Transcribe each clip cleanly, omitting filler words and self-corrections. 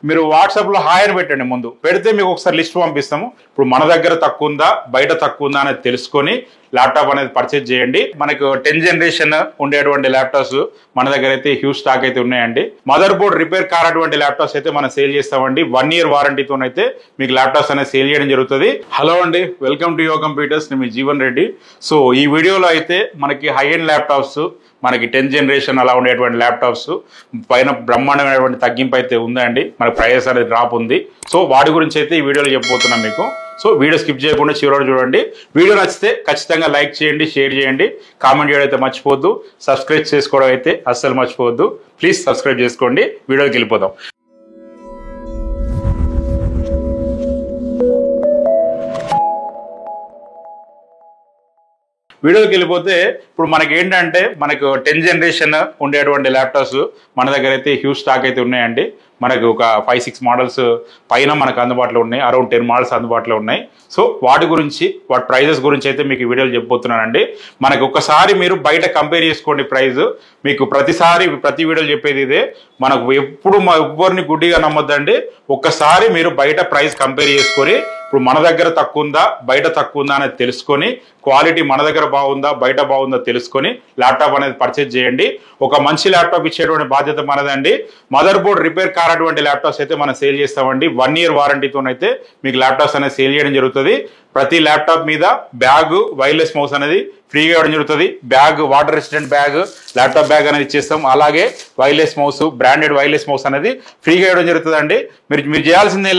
మీరు వాట్సాప్లో హాయ్ అని పెట్టండి. ముందు పెడితే మీకు ఒకసారి లిస్ట్ పంపిస్తాము. ఇప్పుడు మన దగ్గర తక్కువ ఉందా బయట తక్కువ ఉందా అనేది తెలుసుకొని ల్యాప్టాప్ అనేది పర్చేజ్ చేయండి. మనకు 10th జనరేషన్ ఉండేటువంటి ల్యాప్టాప్స్ మన దగ్గర అయితే హ్యూజ్ స్టాక్ అయితే ఉన్నాయండి. మదర్ బోర్డ్ రిపేర్ కానటువంటి ల్యాప్టాప్స్ అయితే మనం సేల్ చేస్తామండి. 1 year వారంటీతోనైతే మీకు ల్యాప్టాప్స్ అనేది సేల్ చేయడం జరుగుతుంది. హలో అండి, వెల్కమ్ టు యువర్ కంప్యూటర్స్. నేను మీ జీవన్ రెడ్డి. సో ఈ వీడియోలో అయితే మనకి హై ఎండ్ ల్యాప్టాప్స్, మనకి 10th జనరేషన్ అలా ఉండేటువంటి ల్యాప్టాప్స్ పైన బ్రహ్మాండమైనటువంటి తగ్గింపు అయితే ఉందండి. మనకి ప్రైస్ అనేది డ్రాప్ ఉంది. సో వాటి గురించి అయితే ఈ వీడియోలో చెప్పబోతున్నాం మీకు. సో వీడియో స్కిప్ చేయకుండా చివరి చూడండి. వీడియో నచ్చితే ఖచ్చితంగా లైక్ చేయండి, షేర్ చేయండి, కామెంట్ చేయడం అయితే మర్చిపోవద్దు. సబ్స్క్రైబ్ చేసుకోవడం అయితే అస్సలు మర్చిపోవద్దు. ప్లీజ్ సబ్స్క్రైబ్ చేసుకోండి. వీడియోకి వెళ్ళిపోదాం. వీడియోకి వెళ్ళిపోతే ఇప్పుడు మనకి ఏంటంటే మనకు 10th జనరేషన్ ఉండేటువంటి ల్యాప్టాప్స్ మన దగ్గర అయితే హ్యూజ్ స్టాక్ అయితే ఉన్నాయండి. మనకు ఒక 5-6 మోడల్స్ పైన మనకు అందుబాటులో ఉన్నాయి. అరౌండ్ 10 మోడల్స్ అందుబాటులో ఉన్నాయి. సో వాటి గురించి, వాటి ప్రైజెస్ గురించి అయితే మీకు ఈ వీడియోలో చెప్పబోతున్నానండి. మనకు ఒకసారి మీరు బయట కంపేర్ చేసుకోండి ప్రైస్. మీకు ప్రతిసారి ప్రతి వీడియోలో చెప్పేది ఇదే. మనకు ఎప్పుడు ఎవ్వరిని గుడ్డిగా నమ్మొద్దండి. ఒక్కసారి మీరు బయట ప్రైస్ కంపేర్ చేసుకొని ఇప్పుడు మన దగ్గర తక్కువ ఉందా బయట తక్కువ ఉందా అనేది తెలుసుకొని, క్వాలిటీ మన దగ్గర బాగుందా బయట బాగుందా తెలుసుకొని ల్యాప్టాప్ అనేది పర్చేజ్ చేయండి. ఒక మంచి ల్యాప్టాప్ ఇచ్చేటువంటి బాధ్యత మనదండి. మదర్ బోర్డ్ రిపేర్ కానటువంటి ల్యాప్టాప్స్ అయితే మనం సేల్ చేస్తామండి. 1 year వారంటీతోనైతే మీకు ల్యాప్టాప్స్ అనేది సేల్ చేయడం జరుగుతుంది. ప్రతి ల్యాప్టాప్ మీద బ్యాగ్, వైర్లెస్ మౌస్ అనేది ఫ్రీగా ఇవ్వడం జరుగుతుంది. Bag, water resistant bag, laptop bag అనేది ఇచ్చేస్తాం. అలాగే wireless mouse, branded wireless mouse అనేది ఫ్రీగా ఇవ్వడం జరుగుతుంది అండి. మీరు చేయాల్సింది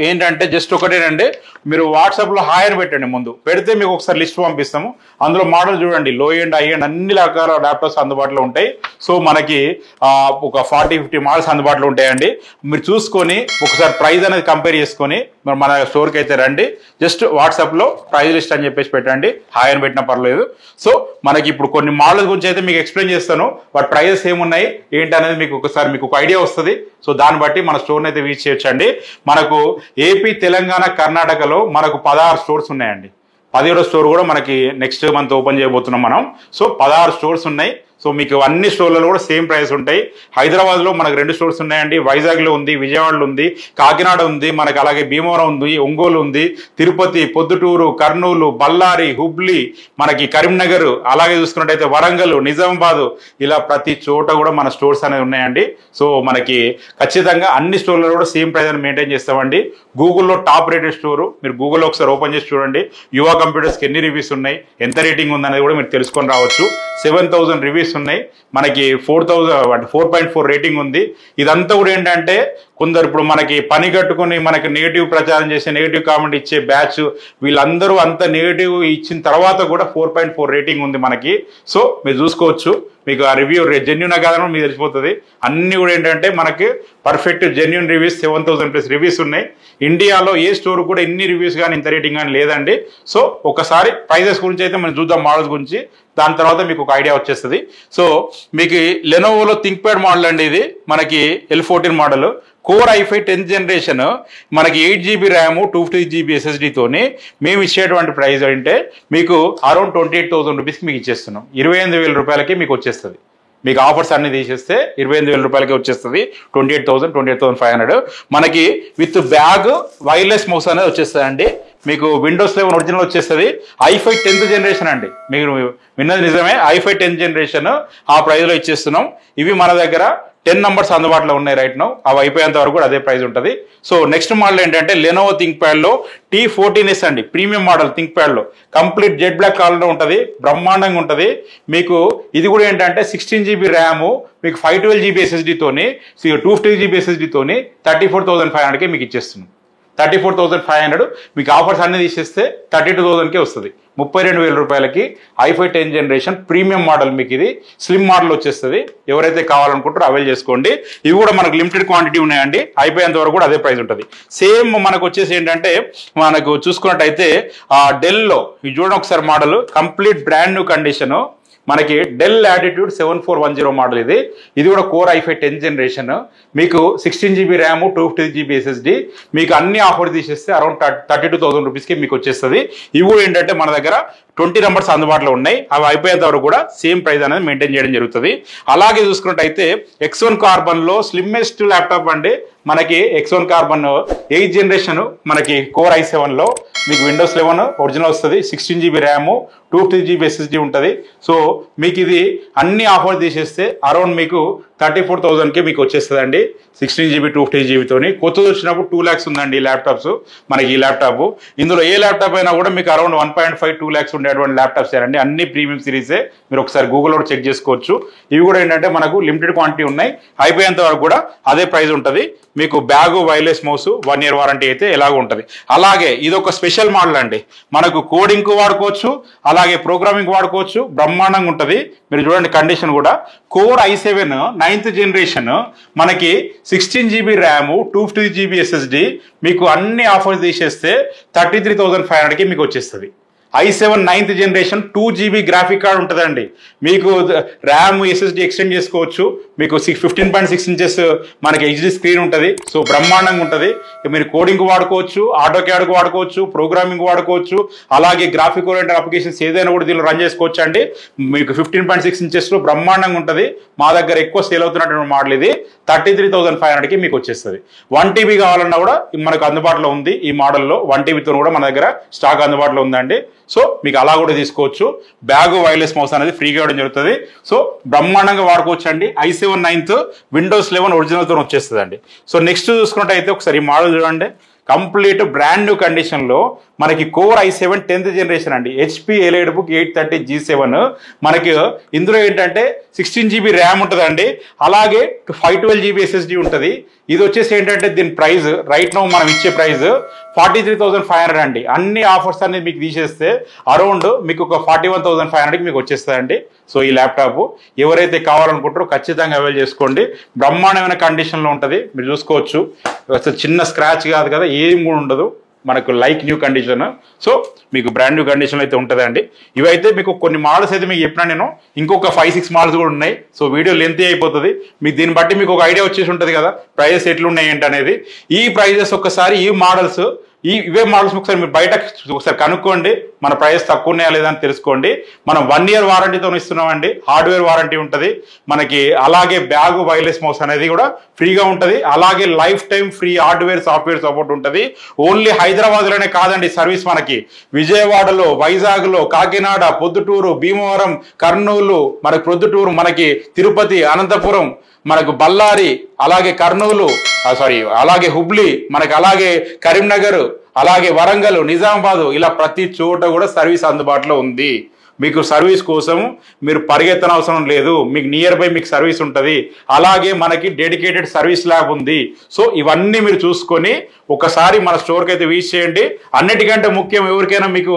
ఏంటంటే జస్ట్ ఒకటేనండి, మీరు వాట్సాప్లో హాయ్ అని పెట్టండి. ముందు పెడితే మీకు ఒకసారి లిస్ట్ పంపిస్తాము. అందులో మోడల్ చూడండి, లో ఎండ్, హై ఎండ్ అన్ని రకాల ల్యాప్టాప్స్ అందుబాటులో ఉంటాయి. సో మనకి ఒక 40-50 మోడల్స్ అందుబాటులో ఉంటాయండి. మీరు చూసుకొని ఒకసారి ప్రైస్ అనేది కంపేర్ చేసుకొని మన స్టోర్కి అయితే రండి. జస్ట్ వాట్సాప్లో ప్రైస్ లిస్ట్ అని చెప్పేసి పెట్టండి, హాయ్ అని పెట్టినా పర్లేదు. సో మనకి ఇప్పుడు కొన్ని మోడల్స్ గురించి అయితే మీకు ఎక్స్ప్లెయిన్ చేస్తాను. వాటి ప్రైజెస్ ఏమున్నాయి ఏంటి అనేది మీకు ఒక ఐడియా వస్తుంది. సో దాన్ని బట్టి మన స్టోర్ని అయితే విజిట్ చేయొచ్చండి. మనకు ఏపీ, తెలంగాణ, కర్ణాటకలో మనకు 16 స్టోర్స్ ఉన్నాయండి. 17వ స్టోర్ కూడా మనకి నెక్స్ట్ మంత్ ఓపెన్ చేయబోతున్నాం మనం. సో 16 స్టోర్స్ ఉన్నాయి. సో మీకు అన్ని స్టోర్లలో కూడా సేమ్ ప్రైస్ ఉంటాయి. హైదరాబాద్లో మనకు 2 స్టోర్స్ ఉన్నాయండి. వైజాగ్లో ఉంది, విజయవాడలో ఉంది, కాకినాడ ఉంది, మనకు అలాగే భీమవరం ఉంది, ఒంగోలు ఉంది, తిరుపతి, పొద్దుటూరు, కర్నూలు, బళ్ళారి, హుబ్లీ, మనకి కరీంనగర్, అలాగే చూసుకున్నట్టయితే వరంగల్, నిజామాబాద్, ఇలా ప్రతి చోట కూడా మన స్టోర్స్ అనేవి ఉన్నాయండి. సో మనకి ఖచ్చితంగా అన్ని స్టోర్లలో కూడా సేమ్ ప్రైస్ అని మెయింటైన్ చేస్తామండి. గూగుల్లో టాప్ రేటెడ్ స్టోరు, మీరు గూగుల్లో ఒకసారి ఓపెన్ చేసి చూడండి. యువ కంప్యూటర్స్కి ఎన్ని రివ్యూస్ ఉన్నాయి, ఎంత రేటింగ్ ఉందనేది కూడా మీరు తెలుసుకొని రావచ్చు. 7,000 రివ్యూస్ ఉన్నాయి. మనకి 4.4 రేటింగ్ ఉంది. ఇదంతా కూడా ఏంటంటే కొందరు ఇప్పుడు మనకి పని కట్టుకుని మనకి నెగిటివ్ ప్రచారం చేసే, నెగిటివ్ కామెంట్ ఇచ్చే బ్యాచ్, వీళ్ళందరూ అంత నెగిటివ్ ఇచ్చిన తర్వాత కూడా 4.4 రేటింగ్ ఉంది మనకి. సో మీరు చూసుకోవచ్చు, మీకు ఆ రివ్యూ జెన్యూన్ కాదని మీకు తెలిసిపోతుంది. అన్ని కూడా ఏంటంటే మనకి పర్ఫెక్ట్ జెన్యూన్ రివ్యూస్, 7,000+ రివ్యూస్ ఉన్నాయి. ఇండియాలో ఏ స్టోర్ కూడా ఇన్ని రివ్యూస్ కానీ ఇంత రేటింగ్ కానీ లేదండి. సో ఒకసారి ప్రైజెస్ గురించి అయితే మనం చూద్దాం, మోడల్స్ గురించి. దాని తర్వాత మీకు ఒక ఐడియా వచ్చేస్తుంది. సో మీకు లెనోవోలో థింక్ ప్యాడ్ మోడల్ అండి. ఇది మనకి L14 model, core i5 10th generation, మనకి 8GB ర్యామ్, 250GB SSDతోని మేము ఇచ్చేటువంటి ప్రైస్ అంటే మీకు అరౌండ్ 28,000 రూపీస్కి మీకు ఇచ్చేస్తున్నాం. 28,000 రూపాయలకి మీకు వచ్చేస్తుంది. మీకు ఆఫర్స్ అన్ని తీసేస్తే 28,000 రూపాయలకి వచ్చేస్తుంది. 28,500 మనకి విత్ బ్యాగ్, వైర్లెస్ మౌస్ అనేది వచ్చేస్తుందండి. మీకు విండోస్ 11 ఒరిజినల్ వచ్చేస్తుంది. i5 10th జనరేషన్ అండి, మీరు విన్నది నిజమే. i5 10th జనరేషన్ ఆ ప్రైస్లో ఇచ్చేస్తున్నాం. ఇవి మన దగ్గర 10 నంబర్స్ అందుబాటులో ఉన్నాయి రైట్ నౌ. అవి అయిపోయేంత వరకు కూడా అదే ప్రైస్ ఉంటుంది. సో నెక్స్ట్ మోడల్ ఏంటంటే లెనోవో థింక్ ప్యాడ్లో T14S అండి, ప్రీమియం మోడల్ థింక్ ప్యాడ్లో కంప్లీట్ జెడ్ బ్లాక్ కలర్లో ఉంటుంది, బ్రహ్మాండంగా ఉంటుంది. మీకు ఇది కూడా ఏంటంటే 16GB ర్యామ్, మీకు 512GB SSDతోని, 250GB SSDతోని 34,500కే మీకు ఇచ్చేస్తున్నాం. 34,500 మీకు ఆఫర్స్ అన్ని తీసేస్తే 32,000కే వస్తుంది. 32,000 రూపాయలకి i5 10th generation premium model. మీకు ఇది స్లిమ్ మోడల్ వచ్చేస్తుంది. ఎవరైతే కావాలనుకుంటారో అవైల్ చేసుకోండి. ఇవి కూడా మనకు లిమిటెడ్ క్వాంటిటీ ఉన్నాయండి. అయిపోయేంత వరకు కూడా అదే ప్రైస్ ఉంటుంది. సేమ్ మనకు వచ్చేసి ఏంటంటే మనకు చూసుకున్నట్టయితే డెల్లో ఇది చూడండి ఒకసారి model, complete brand new condition. మనకి డెల్ లాటిట్యూడ్ 7410 మోడల్. ఇది కూడా కోర్ i5 10th జనరేషన్. మీకు 16GB ర్యామ్, 250GB SSD. మీకు అన్ని ఆఫర్ తీసేస్తే అరౌండ్ 32,000 రూపీస్కి మీకు వచ్చేస్తుంది. ఇవి కూడా ఏంటంటే మన దగ్గర 20 నెంబర్స్ అందుబాటులో ఉన్నాయి. అవి అయిపోయేంత వరకు కూడా సేమ్ ప్రైస్ అనేది మెయింటైన్ చేయడం జరుగుతుంది. అలాగే చూసుకున్నట్టయితే X1 కార్బన్లో స్లిమ్మెస్ట్ ల్యాప్టాప్ అండి. మనకి X1 కార్బన్ 8th జనరేషన్ మనకి కోర్ i7లో మీకు విండోస్ 11 ఒరిజినల్ వస్తుంది. 16 GB ర్యామ్, 250 GB SSD ఉంటుంది. సో మీకు ఇది అన్ని ఆఫర్ తీసేస్తే అరౌండ్ మీకు 34,000కి మీకు వచ్చేస్తుందండి. 16 GB 250 GBతోని కొత్తది వచ్చినప్పుడు 2 lakhs ఉందండి ఈ ల్యాప్టాప్స్. మనకి ఈ ల్యాప్టాప్ ఇందులో ఏ ల్యాప్టాప్ అయినా కూడా మీకు అరౌండ్ 1.5-2 lakhs ఉండేటువంటి ల్యాప్టాప్స్ అండి. అన్ని ప్రీమియం సిరీసే. మీరు ఒకసారి గూగుల్లో చెక్ చేసుకోవచ్చు. ఇవి కూడా ఏంటంటే మనకు లిమిటెడ్ క్వాంటిటీ ఉన్నాయి. అయిపోయేంత వరకు కూడా అదే ప్రైస్ ఉంటుంది. మీకు bag, wireless mouse, 1 year warranty అయితే ఎలాగో ఉంటుంది. అలాగే ఇది ఒక స్పెషల్ మోడల్ అండి. మనకు కోడింగ్ వాడుకోవచ్చు, అలాగే ప్రోగ్రామింగ్ వాడుకోవచ్చు. బ్రహ్మాండంగా ఉంటుంది. మీరు చూడండి కండిషన్ కూడా. కోర్ i7 9th జనరేషన్ మనకి 16 GB ర్యామ్, 250 GB SSD మీకు అన్ని ఆఫర్స్ తీసేస్తే 33,500కి మీకు వచ్చేస్తుంది. i7 9th generation 2 GB graphic card ఉంటుందండి. మీకు ర్యామ్, SSD ఎక్స్టెండ్ చేసుకోవచ్చు. మీకు 15.6 inches మనకి HD స్క్రీన్ ఉంటుంది. సో బ్రహ్మాండంగా ఉంటుంది. మీరు కోడింగ్ వాడుకోవచ్చు, ఆటో క్యాడ్ వాడుకోవచ్చు, ప్రోగ్రామింగ్ వాడుకోవచ్చు, అలాగే గ్రాఫిక్ ఓరియంటెడ్ అప్లికేషన్స్ ఏదైనా కూడా దీనిలో రన్ చేసుకోవచ్చు అండి. మీకు 15.6 inchesలో బ్రహ్మాండంగా ఉంటుంది. మా దగ్గర ఎక్కువ సేల్ అవుతున్నటువంటి మోడల్ ఇది. 33,500కి మీకు వచ్చేస్తుంది. 1 TB కావాలన్నా కూడా మనకు అందుబాటులో ఉంది. ఈ మోడల్లో 1 TBతో కూడా మన దగ్గర స్టాక్ అందుబాటులో ఉందండి. సో మీకు అలా కూడా తీసుకోవచ్చు. బ్యాగ్, వైర్లెస్ మౌస్ అనేది ఫ్రీగా ఇవ్వడం జరుగుతుంది. సో బ్రహ్మాండంగా వాడుకోవచ్చు అండి. i7 9th విండోస్ 11 ఒరిజినల్తో వచ్చేస్తుందండి. సో నెక్స్ట్ చూసుకున్నట్టయితే ఒకసారి ఈ మోడల్ చూడండి. కంప్లీట్ బ్రాండ్ న్యూ కండిషన్లో మనకి కోర్ i7 10th జనరేషన్ అండి. HP Elitebook 830G7 మనకి ఇందులో ఏంటంటే 16 GB ర్యామ్ ఉంటుందండి. అలాగే 512 GB SSD ఉంటుంది. ఇది వచ్చేసి ఏంటంటే దీని ప్రైస్ రైట్ నౌ మనం ఇచ్చే ప్రైస్ 43,500 అండి. అన్ని ఆఫర్స్ అనేది మీకు తీసేస్తే అరౌండ్ మీకు ఒక 41,500కి మీకు వచ్చేస్తుందండి. సో ఈ ల్యాప్టాప్ ఎవరైతే కావాలనుకుంటారో ఖచ్చితంగా అవైల్ చేసుకోండి. బ్రహ్మాండమైన కండిషన్లో ఉంటుంది. మీరు చూసుకోవచ్చు. అసలు చిన్న స్క్రాచ్ కాదు కదా, ఏం కూడా ఉండదు. మనకు లైక్ న్యూ కండిషన్. సో మీకు బ్రాండ్ న్యూ కండిషన్ అయితే ఉంటుందండి. ఇవైతే మీకు కొన్ని మోడల్స్ అయితే మీకు చెప్పినా నేను ఇంకొక 5-6 మోడల్స్ కూడా ఉన్నాయి. సో వీడియో లెంతీ అయిపోతుంది. మీకు దీన్ని బట్టి మీకు ఒక ఐడియా వచ్చేసి ఉంటుంది కదా ప్రైజెస్ ఎట్లున్నాయి ఏంటి అనేది. ఈ ప్రైజెస్ ఒక్కసారి ఈ మోడల్స్ ఇవే మోడల్స్ ఒకసారి మీరు బయట ఒకసారి కనుక్కోండి. మన ప్రైస్ తక్కువ ఉన్నాయా లేదా అని తెలుసుకోండి. మనం 1 year వారంటీతో ఇస్తున్నామండి. హార్డ్వేర్ వారంటీ ఉంటుంది మనకి. అలాగే బ్యాగ్, వైర్లెస్ మౌస్ అనేది కూడా ఫ్రీగా ఉంటుంది. అలాగే life time free hardware, software support ఉంటుంది. ఓన్లీ హైదరాబాద్లోనే కాదండి సర్వీస్ మనకి. విజయవాడలో, వైజాగ్లో, కాకినాడ, పొద్దుటూరు, భీమవరం, కర్నూలు, మనకి పొద్దుటూరు, మనకి తిరుపతి, అనంతపురం, మనకు బళ్ళారి, అలాగే కర్నూలు, అలాగే హుబ్లీ, మనకి అలాగే కరీంనగర్, అలాగే వరంగల్, నిజామాబాద్, ఇలా ప్రతి చోట కూడా సర్వీస్ అందుబాటులో ఉంది. మీకు సర్వీస్ కోసం మీరు పరిగెత్తన అవసరం లేదు. మీకు నియర్ బై మీకు సర్వీస్ ఉంటుంది. అలాగే మనకి డెడికేటెడ్ సర్వీస్ ల్యాబ్ ఉంది. సో ఇవన్నీ మీరు చూసుకొని ఒకసారి మన స్టోర్కి అయితే విజిట్ చేయండి. అన్నిటికంటే ముఖ్యం ఎవరికైనా మీకు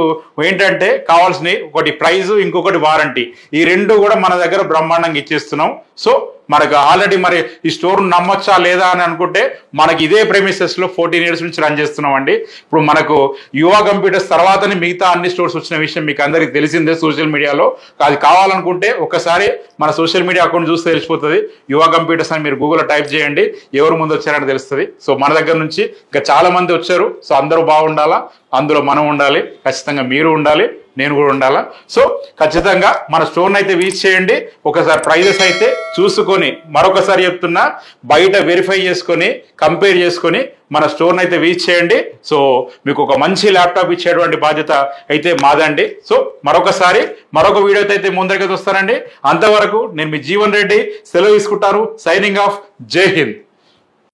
ఏంటంటే కావాల్సినవి ఒకటి ప్రైజ్, ఇంకొకటి వారంటీ. ఈ రెండు కూడా మన దగ్గర బ్రహ్మాండంగా ఇచ్చేస్తున్నాం. సో మనకు ఆల్రెడీ మరి ఈ స్టోర్ నమ్మొచ్చా లేదా అని అనుకుంటే మనకి ఇదే ప్రెమిసెస్లో 14 years నుంచి రన్ చేస్తున్నాం అండి. ఇప్పుడు మనకు యువ కంప్యూటర్స్ తర్వాతనే మిగతా అన్ని స్టోర్స్ వచ్చిన విషయం మీకు అందరికి తెలిసిందే సోషల్ మీడియాలో. అది కావాలనుకుంటే ఒకసారి మన సోషల్ మీడియా అకౌంట్ చూస్తే తెలిసిపోతుంది. యువ కంప్యూటర్స్ అని మీరు గూగుల్లో టైప్ చేయండి, ఎవరు ముందు వచ్చారని తెలుస్తుంది. సో మన దగ్గర నుంచి ఇంకా చాలా మంది వచ్చారు. సో అందరూ బాగుండాలా, అందులో మనం ఉండాలి, ఖచ్చితంగా మీరు ఉండాలి, నేను కూడా ఉండాలా. సో ఖచ్చితంగా మన స్టోర్ని అయితే విజిట్ చేయండి. ఒకసారి ప్రైజెస్ అయితే చూసుకొని, మరొకసారి చెప్తున్నా, బయట వెరిఫై చేసుకొని కంపేర్ చేసుకొని మన స్టోర్ని అయితే విజిట్ చేయండి. సో మీకు ఒక మంచి ల్యాప్టాప్ ఇచ్చేటువంటి బాధ్యత అయితే మాదండి. సో మరొక వీడియోతో అయితే ముందరికైతే వస్తానండి. అంతవరకు నేను మీ జీవన్ రెడ్డి సెలవు తీసుకుంటాను. Signing off. జై హింద్.